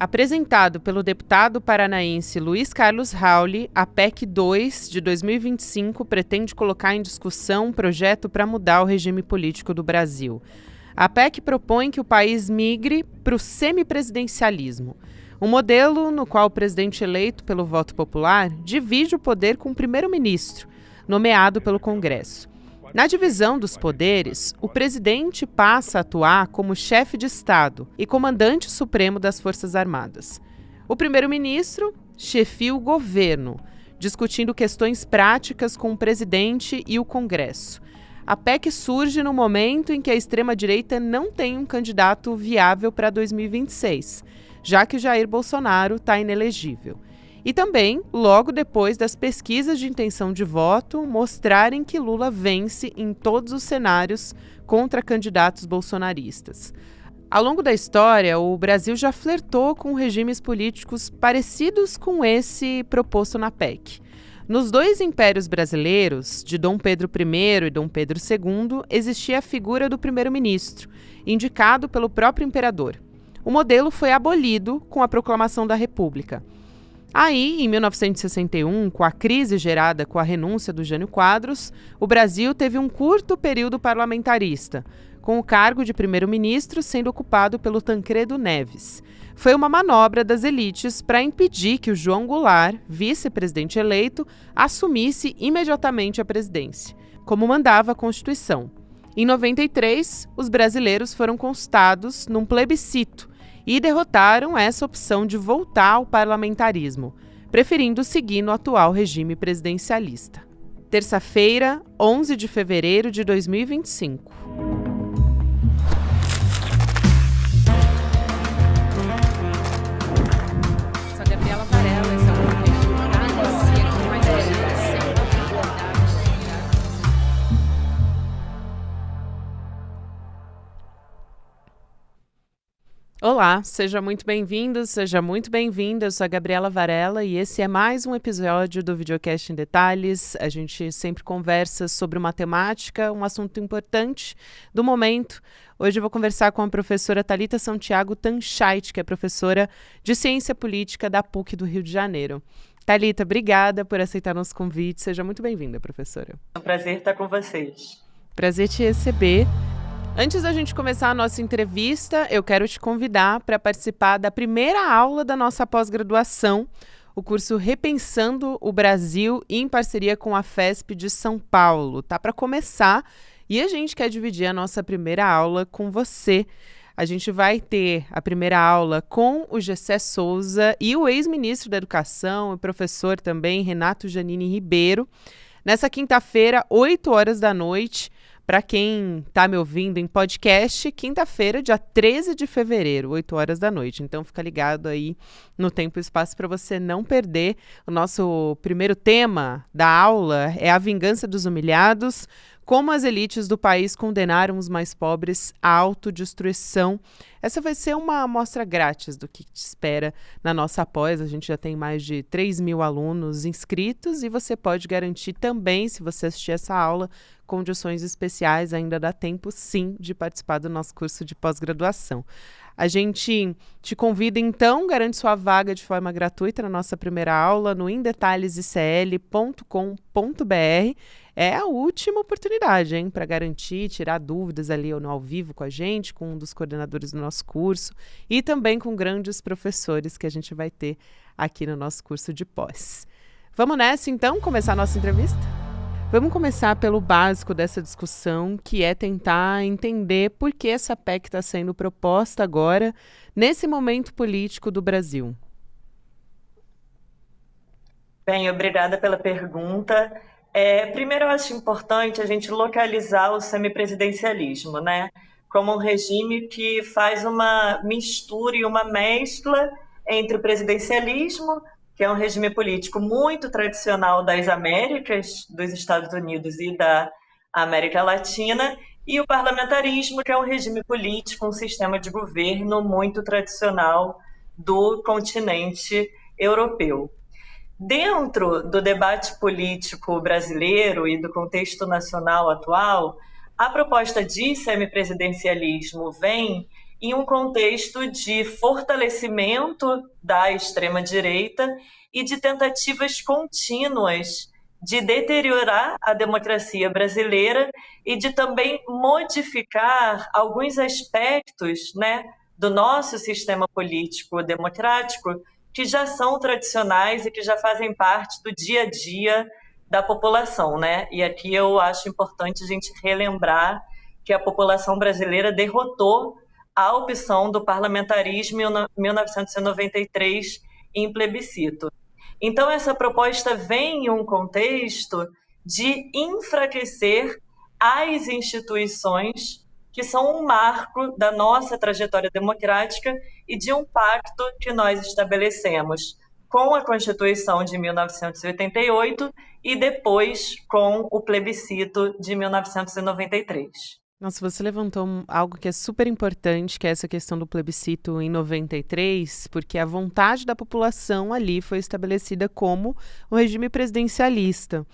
Apresentado pelo deputado paranaense Luiz Carlos Rauli, a PEC 2 de 2025 pretende colocar em discussão um projeto para mudar o regime político do Brasil. A PEC propõe que o país migre para o semipresidencialismo, um modelo no qual o presidente eleito pelo voto popular divide o poder com o primeiro-ministro, nomeado pelo Congresso. Na divisão dos poderes, o presidente passa a atuar como chefe de Estado e comandante supremo das Forças Armadas. O primeiro-ministro chefia o governo, discutindo questões práticas com o presidente e o Congresso. A PEC surge no momento em que a extrema-direita não tem um candidato viável para 2026, já que Jair Bolsonaro está inelegível. E também, logo depois das pesquisas de intenção de voto mostrarem que Lula vence em todos os cenários contra candidatos bolsonaristas. Ao longo da história, o Brasil já flertou com regimes políticos parecidos com esse proposto na PEC. Nos dois impérios brasileiros, de Dom Pedro I e Dom Pedro II, existia a figura do primeiro-ministro, indicado pelo próprio imperador. O modelo foi abolido com a proclamação da República. Aí, em 1961, com a crise gerada com a renúncia do Jânio Quadros, o Brasil teve um curto período parlamentarista, com o cargo de primeiro-ministro sendo ocupado pelo Tancredo Neves. Foi uma manobra das elites para impedir que o João Goulart, vice-presidente eleito, assumisse imediatamente a presidência, como mandava a Constituição. Em 93, os brasileiros foram consultados num plebiscito e derrotaram essa opção de voltar ao parlamentarismo, preferindo seguir no atual regime presidencialista. Terça-feira, 11 de fevereiro de 2025. Sou a Gabriela Varela, esse é o Contexto de Análise, com mais Olá, seja muito bem-vindo, seja muito bem-vinda. Eu sou a Gabriela Varela e esse é mais um episódio do Videocast em Detalhes. A gente sempre conversa sobre matemática, um assunto importante do momento. Hoje eu vou conversar com a professora Thalita Santiago Tanchait, que é professora de Ciência Política da PUC do Rio de Janeiro. Thalita, obrigada por aceitar nosso convite. Seja muito bem-vinda, professora. É um prazer estar com vocês. Prazer te receber. Antes da gente começar a nossa entrevista, eu quero te convidar para participar da primeira aula da nossa pós-graduação, o curso Repensando o Brasil, em parceria com a FESP de São Paulo. Tá para começar e a gente quer dividir a nossa primeira aula com você. A gente vai ter a primeira aula com o Gessé Souza e o ex-ministro da Educação e professor também, Renato Janine Ribeiro, nessa quinta-feira, 8 da noite. Para quem está me ouvindo em podcast, quinta-feira, dia 13 de fevereiro, 8 da noite. Então, fica ligado aí no tempo e espaço para você não perder. O nosso primeiro tema da aula é a vingança dos humilhados, como as elites do país condenaram os mais pobres à autodestruição. Essa vai ser uma amostra grátis do que te espera na nossa pós. A gente já tem mais de 3.000 alunos inscritos e você pode garantir também, se você assistir essa aula, condições especiais. Ainda dá tempo, sim, de participar do nosso curso de pós-graduação. A gente te convida, então, garante sua vaga de forma gratuita na nossa primeira aula no indetalhesicl.com.br. É a última oportunidade, hein, para garantir, tirar dúvidas ali no ao vivo com a gente, com um dos coordenadores do nosso curso e também com grandes professores que a gente vai ter aqui no nosso curso de pós. Vamos nessa, então, começar a nossa entrevista? Vamos começar pelo básico dessa discussão, que é tentar entender por que essa PEC está sendo proposta agora, nesse momento político do Brasil. Bem, obrigada pela pergunta. Primeiro, eu acho importante a gente localizar o semipresidencialismo, né? Como um regime que faz uma mistura e uma mescla entre o presidencialismo, que é um regime político muito tradicional das Américas, dos Estados Unidos e da América Latina, e o parlamentarismo, que é um regime político, um sistema de governo muito tradicional do continente europeu. Dentro do debate político brasileiro e do contexto nacional atual, a proposta de semipresidencialismo vem em um contexto de fortalecimento da extrema-direita e de tentativas contínuas de deteriorar a democracia brasileira e de também modificar alguns aspectos, né, do nosso sistema político democrático que já são tradicionais e que já fazem parte do dia a dia da população, né? E aqui eu acho importante a gente relembrar que a população brasileira derrotou a opção do parlamentarismo em 1993 em plebiscito. Então, essa proposta vem em um contexto de enfraquecer as instituições que são um marco da nossa trajetória democrática e de um pacto que nós estabelecemos com a Constituição de 1988 e depois com o plebiscito de 1993. Nossa, você levantou algo que é super importante, que é essa questão do plebiscito em 93, porque a vontade da população ali foi estabelecida como o regime presidencialista.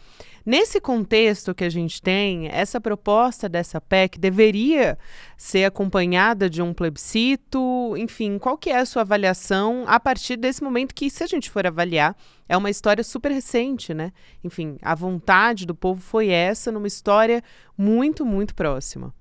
Nesse contexto que a gente tem, essa proposta dessa PEC deveria ser acompanhada de um plebiscito? Enfim, qual que é a sua avaliação a partir desse momento que, se a gente for avaliar, é uma história super recente, né? Enfim, a vontade do povo foi essa numa história muito, muito próxima.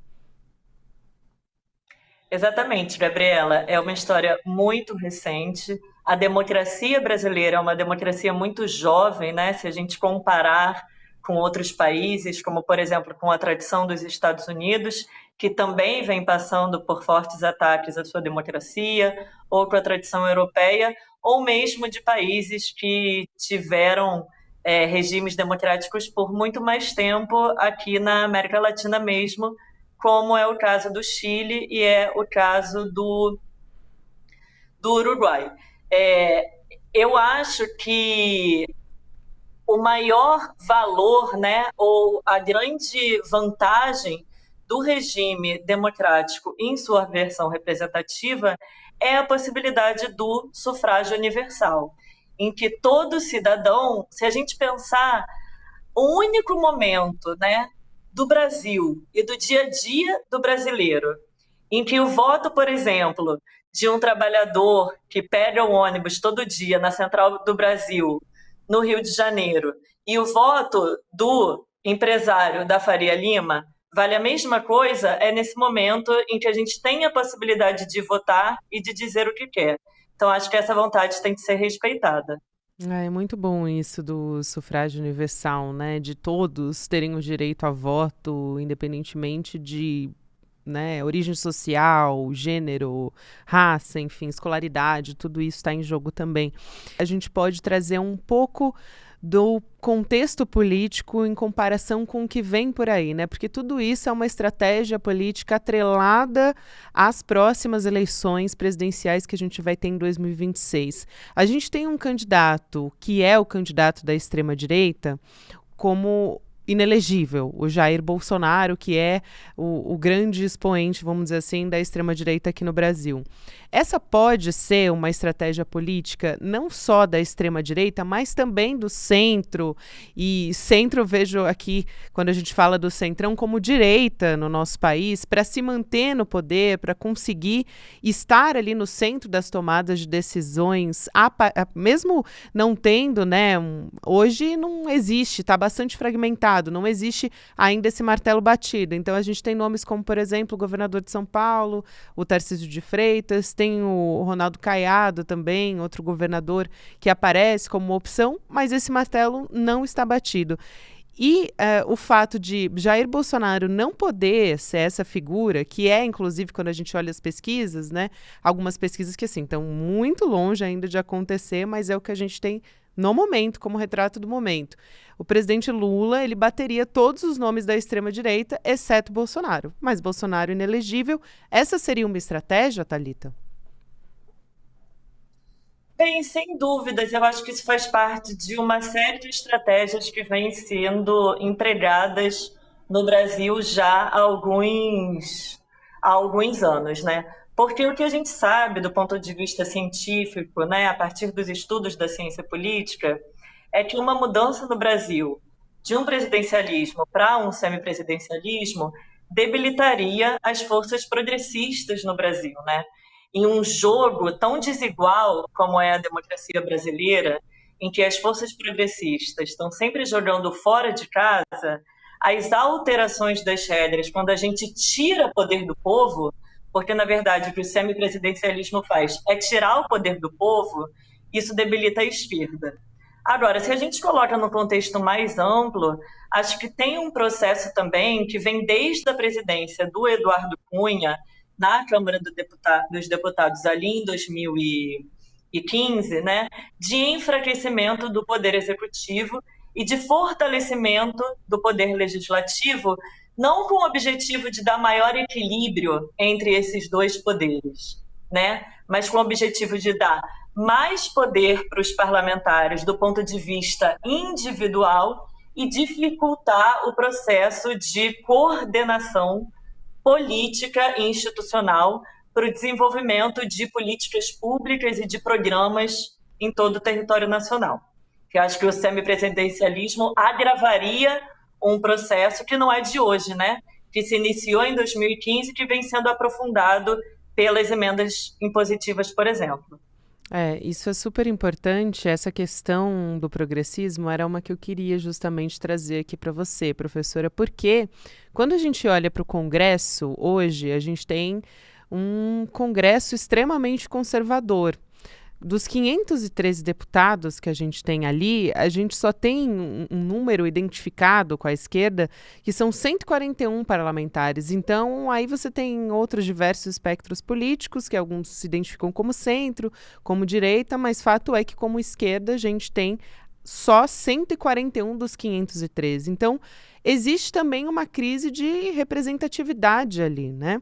Exatamente, Gabriela. É uma história muito recente. A democracia brasileira é uma democracia muito jovem, né? Se a gente comparar com outros países, como, por exemplo, com a tradição dos Estados Unidos, que também vem passando por fortes ataques à sua democracia, ou com a tradição europeia, ou mesmo de países que tiveram regimes democráticos por muito mais tempo aqui na América Latina mesmo, como é o caso do Chile e é o caso do Uruguai. Eu acho que o maior valor, né, ou a grande vantagem do regime democrático em sua versão representativa é a possibilidade do sufrágio universal, em que todo cidadão, se a gente pensar o único momento, né, do Brasil e do dia a dia do brasileiro, em que o voto, por exemplo, de um trabalhador que pega o ônibus todo dia na Central do Brasil, no Rio de Janeiro, e o voto do empresário da Faria Lima vale a mesma coisa, é nesse momento em que a gente tem a possibilidade de votar e de dizer o que quer. Então, acho que essa vontade tem que ser respeitada. É muito bom isso do sufrágio universal, né? De todos terem o direito a voto, independentemente de, né, origem social, gênero, raça, enfim, escolaridade, tudo isso está em jogo também. A gente pode trazer um pouco do contexto político em comparação com o que vem por aí, né? Porque tudo isso é uma estratégia política atrelada às próximas eleições presidenciais que a gente vai ter em 2026. A gente tem um candidato que é o candidato da extrema-direita como inelegível, o Jair Bolsonaro, que é o grande expoente, vamos dizer assim, da extrema-direita aqui no Brasil. Essa pode ser uma estratégia política não só da extrema-direita, mas também do centro, e centro eu vejo aqui, quando a gente fala do centrão, como direita no nosso país, para se manter no poder, para conseguir estar ali no centro das tomadas de decisões, mesmo não tendo, né, hoje não existe, está bastante fragmentado, não existe ainda esse martelo batido. Então, a gente tem nomes como, por exemplo, o governador de São Paulo, o Tarcísio de Freitas, tem o Ronaldo Caiado também, outro governador que aparece como opção, mas esse martelo não está batido. E o fato de Jair Bolsonaro não poder ser essa figura, que é, inclusive, quando a gente olha as pesquisas, né, algumas pesquisas que, assim, estão muito longe ainda de acontecer, mas é o que a gente tem no momento, como retrato do momento. O presidente Lula, ele bateria todos os nomes da extrema-direita, exceto Bolsonaro. Mas Bolsonaro inelegível. Essa seria uma estratégia, Thalita? Bem, sem dúvidas, eu acho que isso faz parte de uma série de estratégias que vêm sendo empregadas no Brasil já há alguns anos, né? Porque o que a gente sabe do ponto de vista científico, né, a partir dos estudos da ciência política, é que uma mudança no Brasil de um presidencialismo para um semipresidencialismo debilitaria as forças progressistas no Brasil, né? Em um jogo tão desigual como é a democracia brasileira, em que as forças progressistas estão sempre jogando fora de casa, as alterações das regras, quando a gente tira poder do povo, porque na verdade o que o semipresidencialismo faz é tirar o poder do povo, isso debilita a esquerda. Agora, se a gente coloca no contexto mais amplo, acho que tem um processo também que vem desde a presidência do Eduardo Cunha na Câmara dos Deputados ali em 2015, né, de enfraquecimento do poder executivo e de fortalecimento do poder legislativo, não com o objetivo de dar maior equilíbrio entre esses dois poderes, né, mas com o objetivo de dar mais poder para os parlamentares do ponto de vista individual e dificultar o processo de coordenação política e institucional para o desenvolvimento de políticas públicas e de programas em todo o território nacional. Eu acho que o semipresidencialismo agravaria um processo que não é de hoje, né? Que se iniciou em 2015 e que vem sendo aprofundado pelas emendas impositivas, por exemplo. Isso é super importante. Essa questão do progressismo era uma que eu queria justamente trazer aqui para você, professora, porque quando a gente olha para o Congresso, hoje, a gente tem um Congresso extremamente conservador. Dos 513 deputados que a gente tem ali, a gente só tem um número identificado com a esquerda, que são 141 parlamentares. Então, aí você tem outros diversos espectros políticos, que alguns se identificam como centro, como direita, mas fato é que, como esquerda, a gente tem só 141 dos 513. Então, existe também uma crise de representatividade ali, né?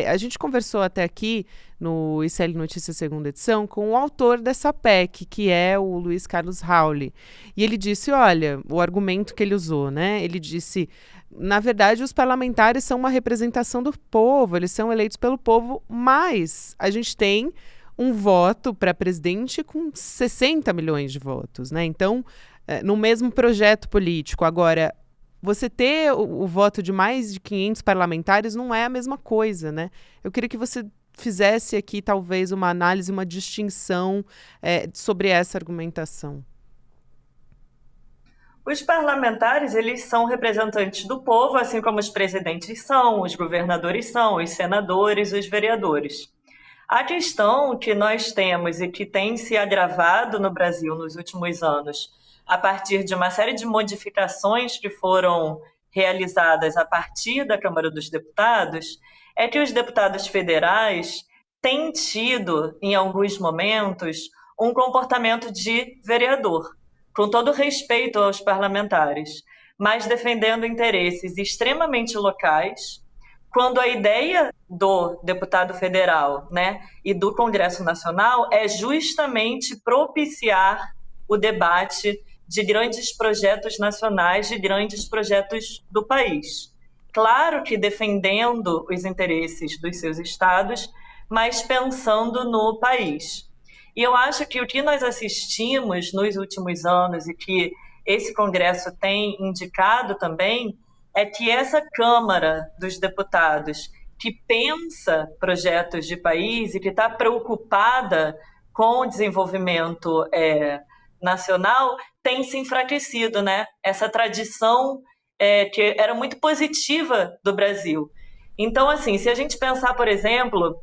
A gente conversou até aqui no ICL Notícias segunda edição com o autor dessa PEC, que é o Luiz Carlos Rauli. E ele disse, olha, o argumento que ele usou, né? Ele disse, na verdade, os parlamentares são uma representação do povo, eles são eleitos pelo povo, mas a gente tem um voto para presidente com 60 milhões de votos, né? Então, no mesmo projeto político. Agora, você ter o voto de mais de 500 parlamentares não é a mesma coisa, né? Eu queria que você fizesse aqui, talvez, uma análise, uma distinção sobre essa argumentação. Os parlamentares, eles são representantes do povo, assim como os presidentes são, os governadores são, os senadores, os vereadores. A questão que nós temos e que tem se agravado no Brasil nos últimos anos, a partir de uma série de modificações que foram realizadas a partir da Câmara dos Deputados, é que os deputados federais têm tido, em alguns momentos, um comportamento de vereador, com todo respeito aos parlamentares, mas defendendo interesses extremamente locais, quando a ideia do deputado federal, né, e do Congresso Nacional é justamente propiciar o debate de grandes projetos nacionais, de grandes projetos do país. Claro que defendendo os interesses dos seus estados, mas pensando no país. E eu acho que o que nós assistimos nos últimos anos e que esse Congresso tem indicado também é que essa Câmara dos Deputados, que pensa projetos de país e que está preocupada com o desenvolvimento nacional, tem se enfraquecido, né? Essa tradição que era muito positiva do Brasil. Então, assim, se a gente pensar, por exemplo,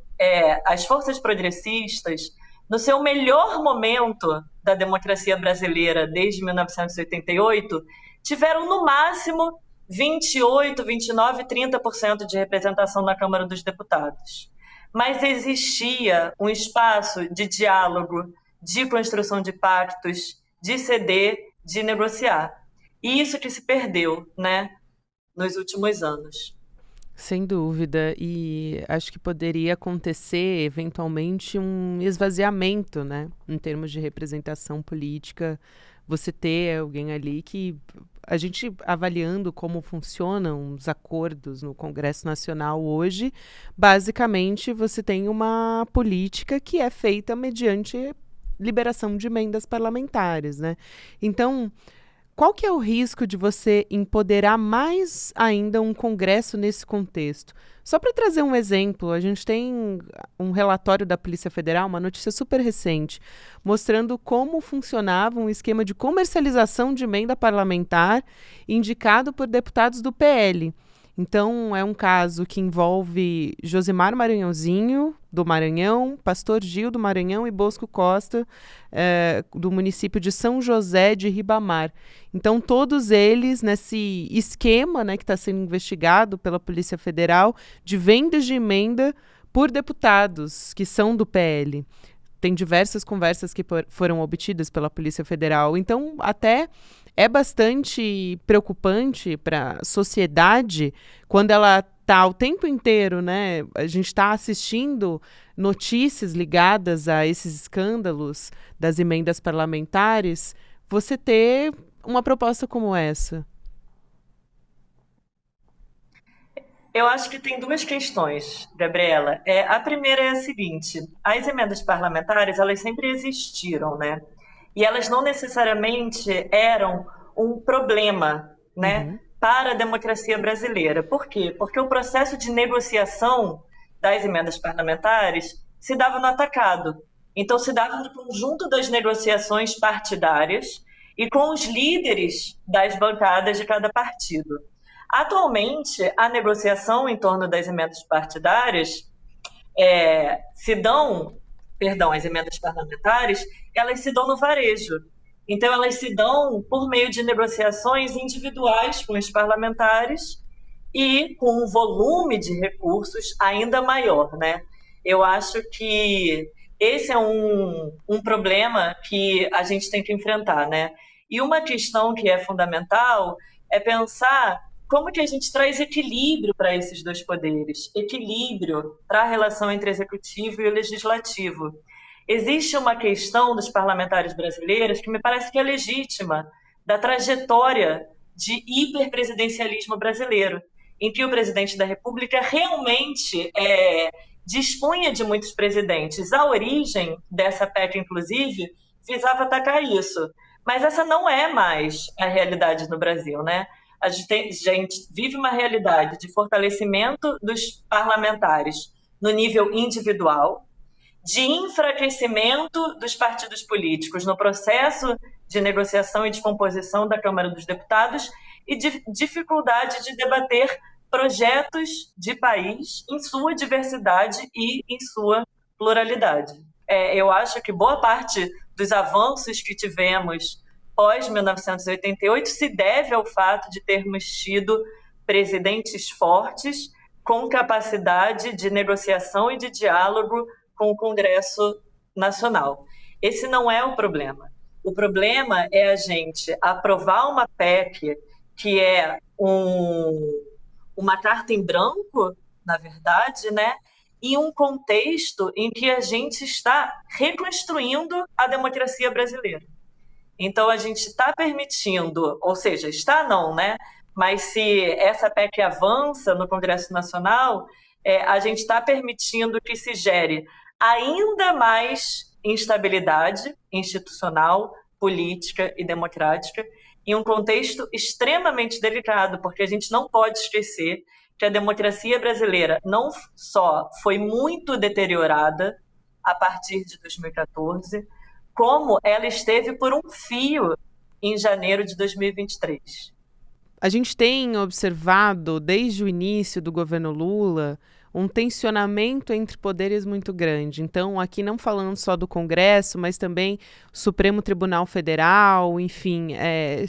as forças progressistas, no seu melhor momento da democracia brasileira, desde 1988, tiveram no máximo 28%, 29%, 30% de representação na Câmara dos Deputados. Mas existia um espaço de diálogo, de construção de pactos, de ceder, de negociar. E isso que se perdeu, né, nos últimos anos. Sem dúvida, e acho que poderia acontecer eventualmente um esvaziamento, né, em termos de representação política, você ter alguém ali que a gente avaliando como funcionam os acordos no Congresso Nacional hoje, basicamente você tem uma política que é feita mediante liberação de emendas parlamentares, né? Então, Qual que é o risco de você empoderar mais ainda um Congresso nesse contexto? Só para trazer um exemplo, a gente tem um relatório da Polícia Federal, uma notícia super recente, mostrando como funcionava um esquema de comercialização de emenda parlamentar indicado por deputados do PL. Então, é um caso que envolve Josimar Maranhãozinho, do Maranhão, Pastor Gil, do Maranhão, e Bosco Costa, do município de São José de Ribamar. Então, todos eles nesse esquema, né, que está sendo investigado pela Polícia Federal, de vendas de emenda por deputados que são do PL. Tem diversas conversas que foram obtidas pela Polícia Federal. Então, até é bastante preocupante para a sociedade quando ela está o tempo inteiro, né? A gente está assistindo notícias ligadas a esses escândalos das emendas parlamentares, você ter uma proposta como essa. Eu acho que tem duas questões, Gabriela. A primeira é a seguinte: as emendas parlamentares, elas sempre existiram, né? E elas não necessariamente eram um problema, né, para a democracia brasileira. Por quê? Porque o processo de negociação das emendas parlamentares se dava no atacado. Então, se dava no conjunto das negociações partidárias e com os líderes das bancadas de cada partido. Atualmente, a negociação em torno das emendas partidárias as emendas parlamentares, elas se dão no varejo. Então, elas se dão por meio de negociações individuais com os parlamentares e com um volume de recursos ainda maior, né? Eu acho que esse é um problema que a gente tem que enfrentar, né? E uma questão que é fundamental é pensar como que a gente traz equilíbrio para esses dois poderes, equilíbrio para a relação entre executivo e o legislativo. Existe uma questão dos parlamentares brasileiros que me parece que é legítima, da trajetória de hiperpresidencialismo brasileiro, em que o presidente da República realmente dispunha de muitos presidentes. A origem dessa PEC, inclusive, visava atacar isso. Mas essa não é mais a realidade no Brasil, né? A gente vive uma realidade de fortalecimento dos parlamentares no nível individual, de enfraquecimento dos partidos políticos no processo de negociação e de composição da Câmara dos Deputados e de dificuldade de debater projetos de país em sua diversidade e em sua pluralidade. Eu acho que boa parte dos avanços que tivemos pós-1988 se deve ao fato de termos tido presidentes fortes com capacidade de negociação e de diálogo com o Congresso Nacional. Esse não é o problema. O problema é a gente aprovar uma PEC que é uma carta em branco, na verdade, né? Em um contexto em que a gente está reconstruindo a democracia brasileira. Então, a gente está permitindo, ou seja, está não, né? Mas se essa PEC avança no Congresso Nacional, a gente está permitindo que se gere ainda mais instabilidade institucional, política e democrática, em um contexto extremamente delicado, porque a gente não pode esquecer que a democracia brasileira não só foi muito deteriorada a partir de 2014, como ela esteve por um fio em janeiro de 2023. A gente tem observado, desde o início do governo Lula, um tensionamento entre poderes muito grande. Então, aqui não falando só do Congresso, mas também Supremo Tribunal Federal, enfim,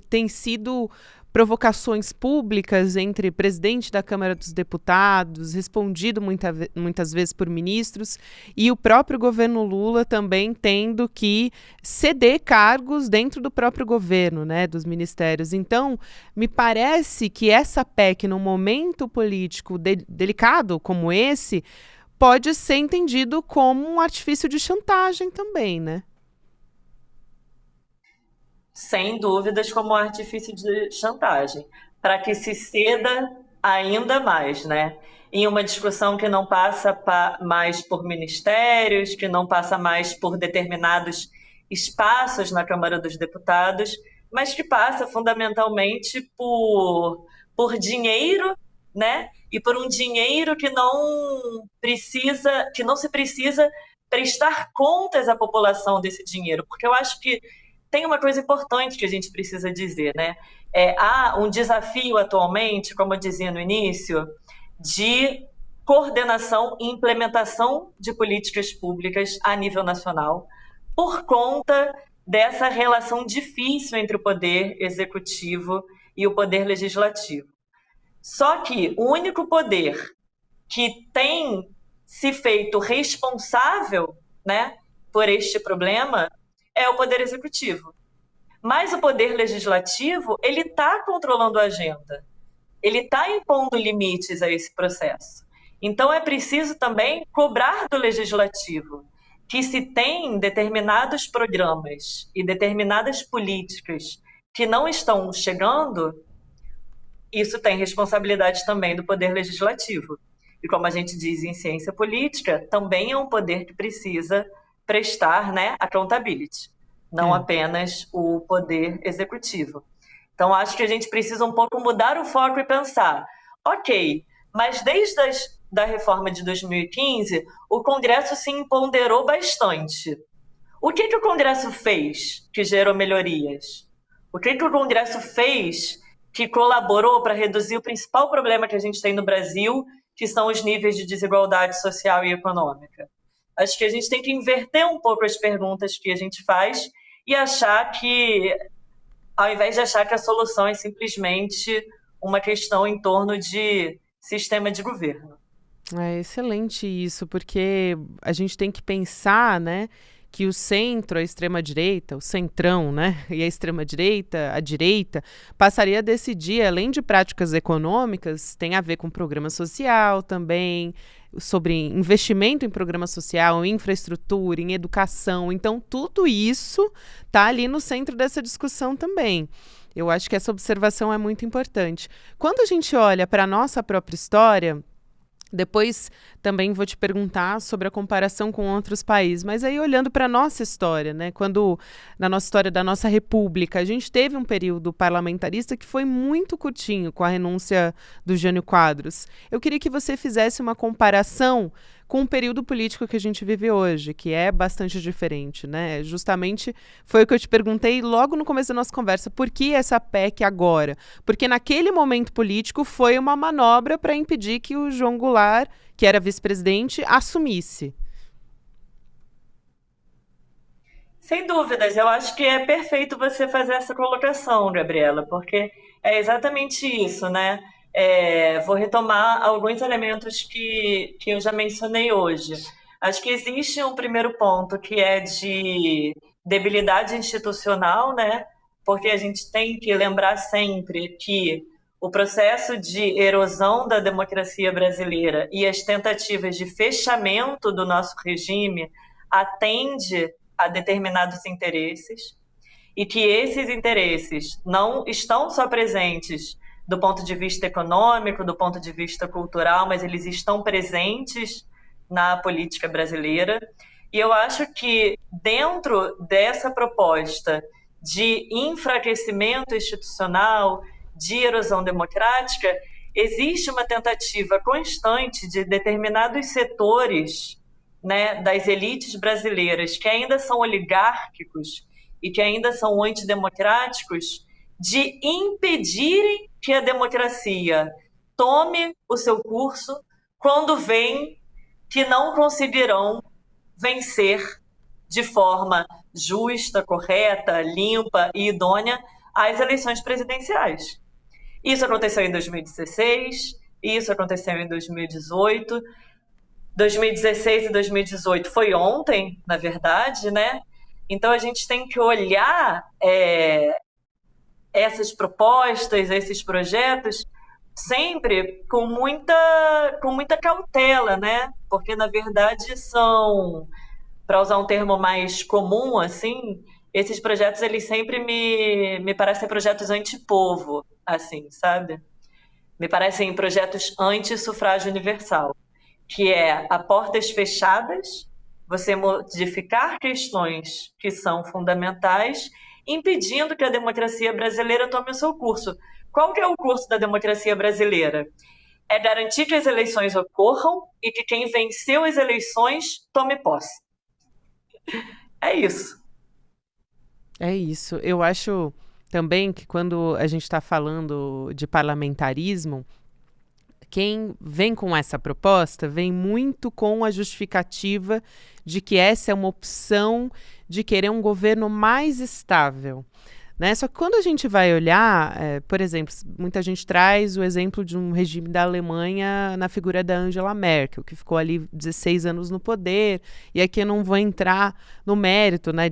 tem sido provocações públicas entre presidente da Câmara dos Deputados, respondido muitas vezes por ministros, e o próprio governo Lula também tendo que ceder cargos dentro do próprio governo, né, dos ministérios. Então, me parece que essa PEC, num momento político delicado como esse, pode ser entendido como um artifício de chantagem também, né? Sem dúvidas, como um artifício de chantagem, para que se ceda ainda mais, né? Em uma discussão que não passa mais por ministérios, que não passa mais por determinados espaços na Câmara dos Deputados, mas que passa fundamentalmente por dinheiro, né? E por um dinheiro que não se precisa prestar contas à população desse dinheiro, porque eu acho que tem uma coisa importante que a gente precisa dizer, né? Há um desafio atualmente, como eu dizia no início, de coordenação e implementação de políticas públicas a nível nacional, por conta dessa relação difícil entre o poder executivo e o poder legislativo. Só que o único poder que tem se feito responsável, né, por este problema é o poder executivo. Mas o poder legislativo, ele está controlando a agenda, ele está impondo limites a esse processo. Então é preciso também cobrar do legislativo que, se tem determinados programas e determinadas políticas que não estão chegando, isso tem responsabilidade também do poder legislativo. E como a gente diz em ciência política, também é um poder que precisa prestar, né, accountability, não apenas o poder executivo. Então, acho que a gente precisa um pouco mudar o foco e pensar, ok, mas desde da reforma de 2015, o Congresso se empoderou bastante. O que o Congresso fez que gerou melhorias? O que o Congresso fez que colaborou para reduzir o principal problema que a gente tem no Brasil, que são os níveis de desigualdade social e econômica? Acho que a gente tem que inverter um pouco as perguntas que a gente faz e achar que, ao invés de achar que a solução é simplesmente uma questão em torno de sistema de governo. É excelente isso, porque a gente tem que pensar, né, que o centro, a extrema-direita, o centrão, né, e a extrema-direita, a direita, passaria a decidir, além de práticas econômicas, tem a ver com programa social também, sobre investimento em programa social, em infraestrutura, em educação. Então, tudo isso está ali no centro dessa discussão também. Eu acho que essa observação é muito importante. Quando a gente olha para a nossa própria história, depois também vou te perguntar sobre a comparação com outros países, mas aí olhando para a nossa história, né? Quando na nossa história da nossa república, a gente teve um período parlamentarista que foi muito curtinho com a renúncia do Jânio Quadros. Eu queria que você fizesse uma comparação com o período político que a gente vive hoje, que é bastante diferente, né? Justamente foi o que eu te perguntei logo no começo da nossa conversa, por que essa PEC agora? Porque naquele momento político foi uma manobra para impedir que o João Goulart, que era vice-presidente, assumisse. Sem dúvidas, eu acho que é perfeito você fazer essa colocação, Gabriela, porque é exatamente isso, né? Vou retomar alguns elementos que eu já mencionei hoje. Acho que existe um primeiro ponto que é de debilidade institucional, né? Porque a gente tem que lembrar sempre que o processo de erosão da democracia brasileira e as tentativas de fechamento do nosso regime atende a determinados interesses e que esses interesses não estão só presentes do ponto de vista econômico, do ponto de vista cultural, mas eles estão presentes na política brasileira. E eu acho que dentro dessa proposta de enfraquecimento institucional, de erosão democrática, existe uma tentativa constante de determinados setores, né, das elites brasileiras que ainda são oligárquicos e que ainda são antidemocráticos, de impedirem que a democracia tome o seu curso quando veem que não conseguirão vencer de forma justa, correta, limpa e idônea as eleições presidenciais. Isso aconteceu em 2016, isso aconteceu em 2018, 2016 e 2018 foi ontem, na verdade, né? Então a gente tem que olhar essas propostas, esses projetos, sempre com muita cautela, né? Porque, na verdade, são, para usar um termo mais comum, assim, esses projetos, eles sempre me parecem projetos antipovo, assim, sabe? Me parecem projetos anti-sufrágio universal, que é a portas fechadas, você modificar questões que são fundamentais impedindo que a democracia brasileira tome o seu curso. Qual que é o curso da democracia brasileira? É garantir que as eleições ocorram e que quem venceu as eleições tome posse. É isso. É isso. Eu acho também que quando a gente está falando de parlamentarismo, quem vem com essa proposta vem muito com a justificativa de que essa é uma opção de querer um governo mais estável. Né? Só que quando a gente vai olhar, por exemplo, muita gente traz o exemplo de um regime da Alemanha na figura da Angela Merkel, que ficou ali 16 anos no poder, e aqui eu não vou entrar no mérito, né,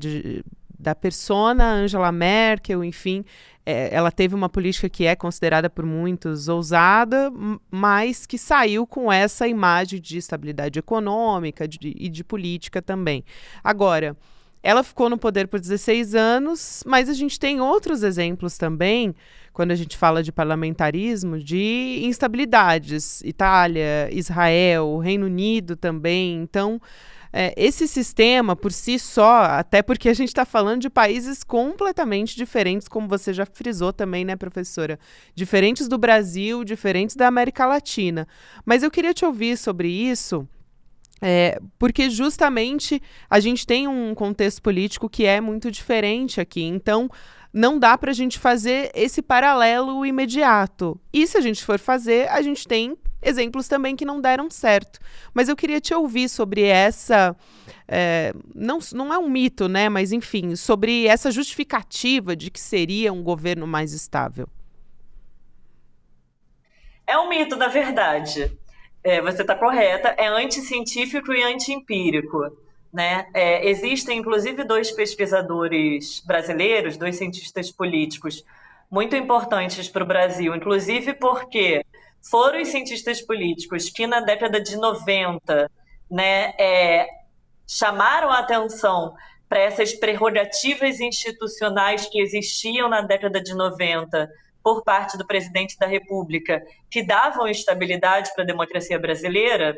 da persona Angela Merkel, enfim, ela teve uma política que é considerada por muitos ousada, mas que saiu com essa imagem de estabilidade econômica e de política também. Agora, ela ficou no poder por 16 anos, mas a gente tem outros exemplos também, quando a gente fala de parlamentarismo, de instabilidades. Itália, Israel, Reino Unido também. Então, esse sistema, por si só, até porque a gente está falando de países completamente diferentes, como você já frisou também, né, professora? Diferentes do Brasil, diferentes da América Latina. Mas eu queria te ouvir sobre isso. Porque justamente a gente tem um contexto político que é muito diferente aqui, então não dá para a gente fazer esse paralelo imediato. E se a gente for fazer, a gente tem exemplos também que não deram certo. Mas eu queria te ouvir sobre essa, não é um mito, né? Mas enfim, sobre essa justificativa de que seria um governo mais estável. É um mito, na verdade. Você está correta, é anticientífico e antiempírico. Né? Existem, inclusive, dois pesquisadores brasileiros, dois cientistas políticos muito importantes para o Brasil, inclusive porque foram os cientistas políticos que, na década de 90, né, chamaram a atenção para essas prerrogativas institucionais que existiam na década de 90 por parte do presidente da República, que davam estabilidade para a democracia brasileira,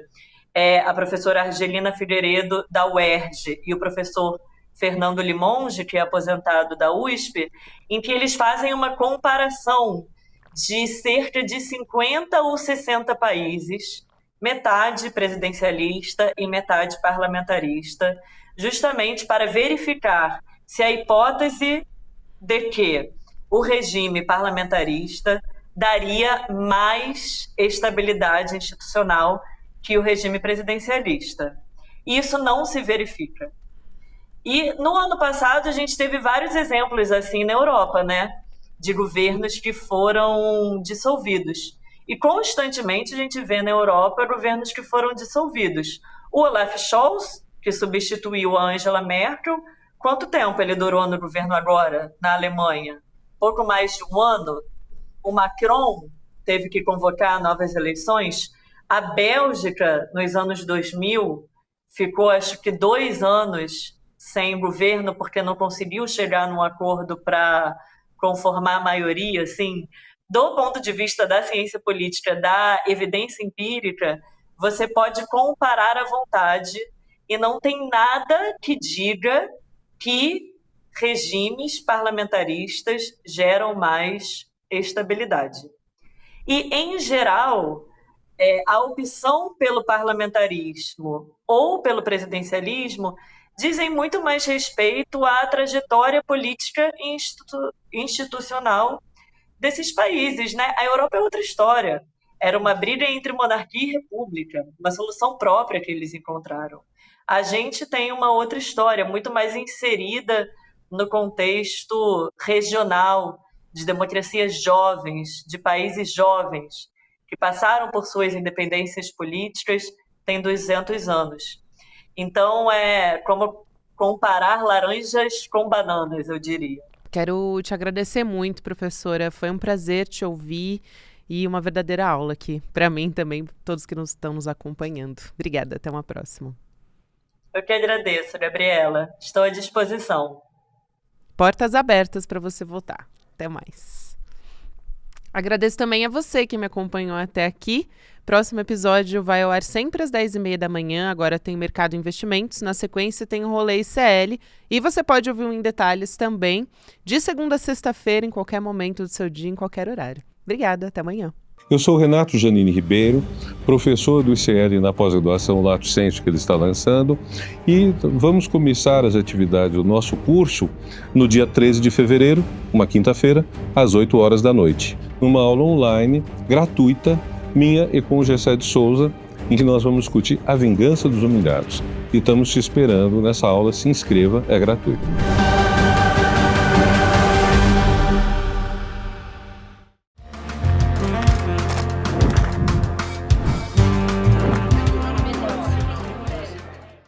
a professora Argelina Figueiredo, da UERJ, e o professor Fernando Limonge, que é aposentado da USP, em que eles fazem uma comparação de cerca de 50 ou 60 países, metade presidencialista e metade parlamentarista, justamente para verificar se a hipótese de que o regime parlamentarista daria mais estabilidade institucional que o regime presidencialista. Isso não se verifica. E no ano passado a gente teve vários exemplos assim na Europa, né, de governos que foram dissolvidos. E constantemente a gente vê na Europa governos que foram dissolvidos. O Olaf Scholz, que substituiu a Angela Merkel, quanto tempo ele durou no governo agora, na Alemanha? Pouco mais de um ano. O Macron teve que convocar novas eleições. A Bélgica, nos anos 2000, ficou acho que 2 anos sem governo porque não conseguiu chegar num acordo para conformar a maioria. Assim, do ponto de vista da ciência política, da evidência empírica, você pode comparar à vontade e não tem nada que diga que regimes parlamentaristas geram mais estabilidade. E, em geral, a opção pelo parlamentarismo ou pelo presidencialismo dizem muito mais respeito à trajetória política e institucional desses países, né? A Europa é outra história. Era uma briga entre monarquia e república, uma solução própria que eles encontraram. A gente tem uma outra história, muito mais inserida no contexto regional, de democracias jovens, de países jovens, que passaram por suas independências políticas tem 200 anos. Então, é como comparar laranjas com bananas, eu diria. Quero te agradecer muito, professora. Foi um prazer te ouvir e uma verdadeira aula aqui. Para mim também, todos que estão nos acompanhando. Obrigada, até uma próxima. Eu que agradeço, Gabriela. Estou à disposição. Portas abertas para você voltar. Até mais. Agradeço também a você que me acompanhou até aqui. Próximo episódio vai ao ar sempre às 10h30 da manhã. Agora tem Mercado Investimentos. Na sequência tem o Rolê ICL. E você pode ouvir um Em Detalhes também, de segunda a sexta-feira, em qualquer momento do seu dia, em qualquer horário. Obrigada, até amanhã. Eu sou Renato Janine Ribeiro, professor do ICL na pós-graduação Lato Sensu que ele está lançando, e vamos começar as atividades do nosso curso no dia 13 de fevereiro, uma quinta-feira, às 8 horas da noite, numa aula online, gratuita, minha e com o Gessé de Souza, em que nós vamos discutir a vingança dos humilhados. E estamos te esperando nessa aula, se inscreva, é gratuito.